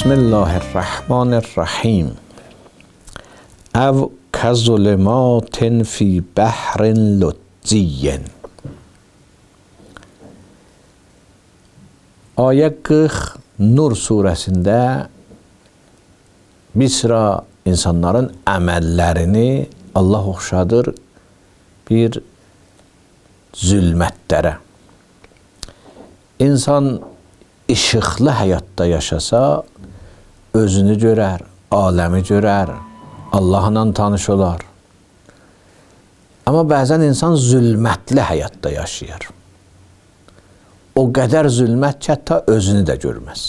Bismillahirrahmanirrahim. Ev kezulumatin fi behrin lücciyyin. Ayet 40 Nur suresinde bir sıra insanların əməllərini Allah oxşadır bir zülmətlərə. İnsan işıqlı həyatda yaşasa, özünü görər, aləmi görər, Allahla tanış olar. Amma bəzən insan zülmətli həyatda yaşayır. O qədər zülmət ki, hətta özünü də görməz.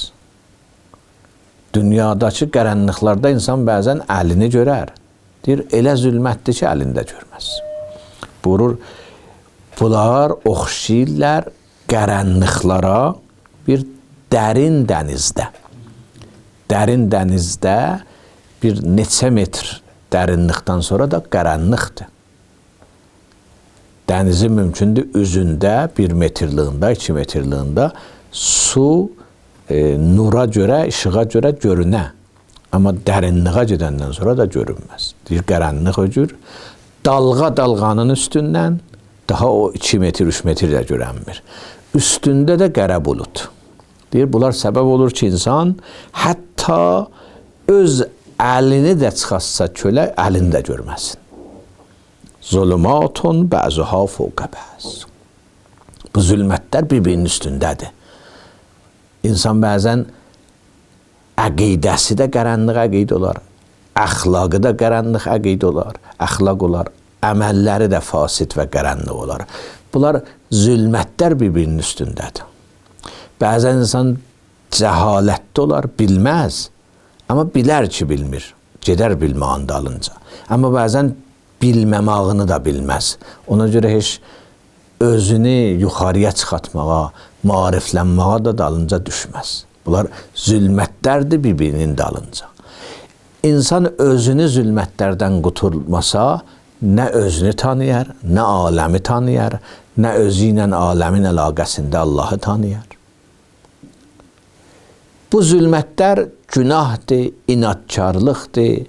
Dünyadakı qaranlıqlarda insan bəzən əlini görər. Deyir, elə zülmətdir ki, əlini də görməz. Buyurur, bunlar oxşayırlar qaranlıqlara bir dərin dənizdə. Dərin dənizdə bir neçə metr dərinlikdən sonra da qaranlıqdır. Dənizin mümkündür üzündə 1 metrliyində, 2 metrliyində su nura görə, işığa görə görünə. Amma dərinliğə gedəndən sonra da görünməz. Deyir, qaranlıq öcür. Dalğa dalğanın üstündən daha o 2 metr, 3 metr də görənmir. Üstündə də qara bulut. Deyir, bunlar səbəb olur ki, insan hətta öz əlini də çıxarsa kölə, əlini də görməsin. Zulumatun bəzuha fawqa bəz. Bu zülmətlər bir-birinin üstündədir. İnsan bəzən əqidəsi də qaranlıq əqidə olar, əxlaqı da qaranlıq əqidə olar, əxlaq olar, əməlləri də fasid və qaranlıq olar. Bunlar zülmətlər bir-birinin üstündədir. Bəzən insan cəhalətdə olar, bilməz, amma bilər ki, bilmir, gedər bilməğin dalınca. Amma bəzən bilməmağını da bilməz. Ona görə heç özünü yuxarıya çıxartmağa, maariflənməğa da dalınca düşməz. Bunlar zülmətlərdir bir-birinin dalınca. İnsan özünü zülmətlərdən qurtulmasa, nə özünü tanıyar, nə aləmi tanıyar, nə özü ilə aləmin əlaqəsində Allahı tanıyar. Bu zülmətlər günahdır, inadkarlıqdır,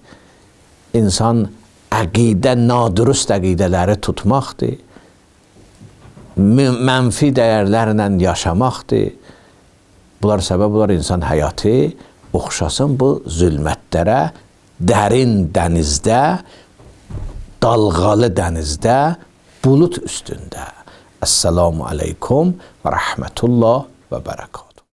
insan əqidə, nadürüst əqidələri tutmaqdır, mənfi dəyərlərlə yaşamaqdır. Bunlar səbəb olar insan həyatı oxşasın bu zülmətlərə, dərin dənizdə, dalğalı dənizdə, bulut üstündə. Esselamu aleykum və rəhmətullah və bərəkət.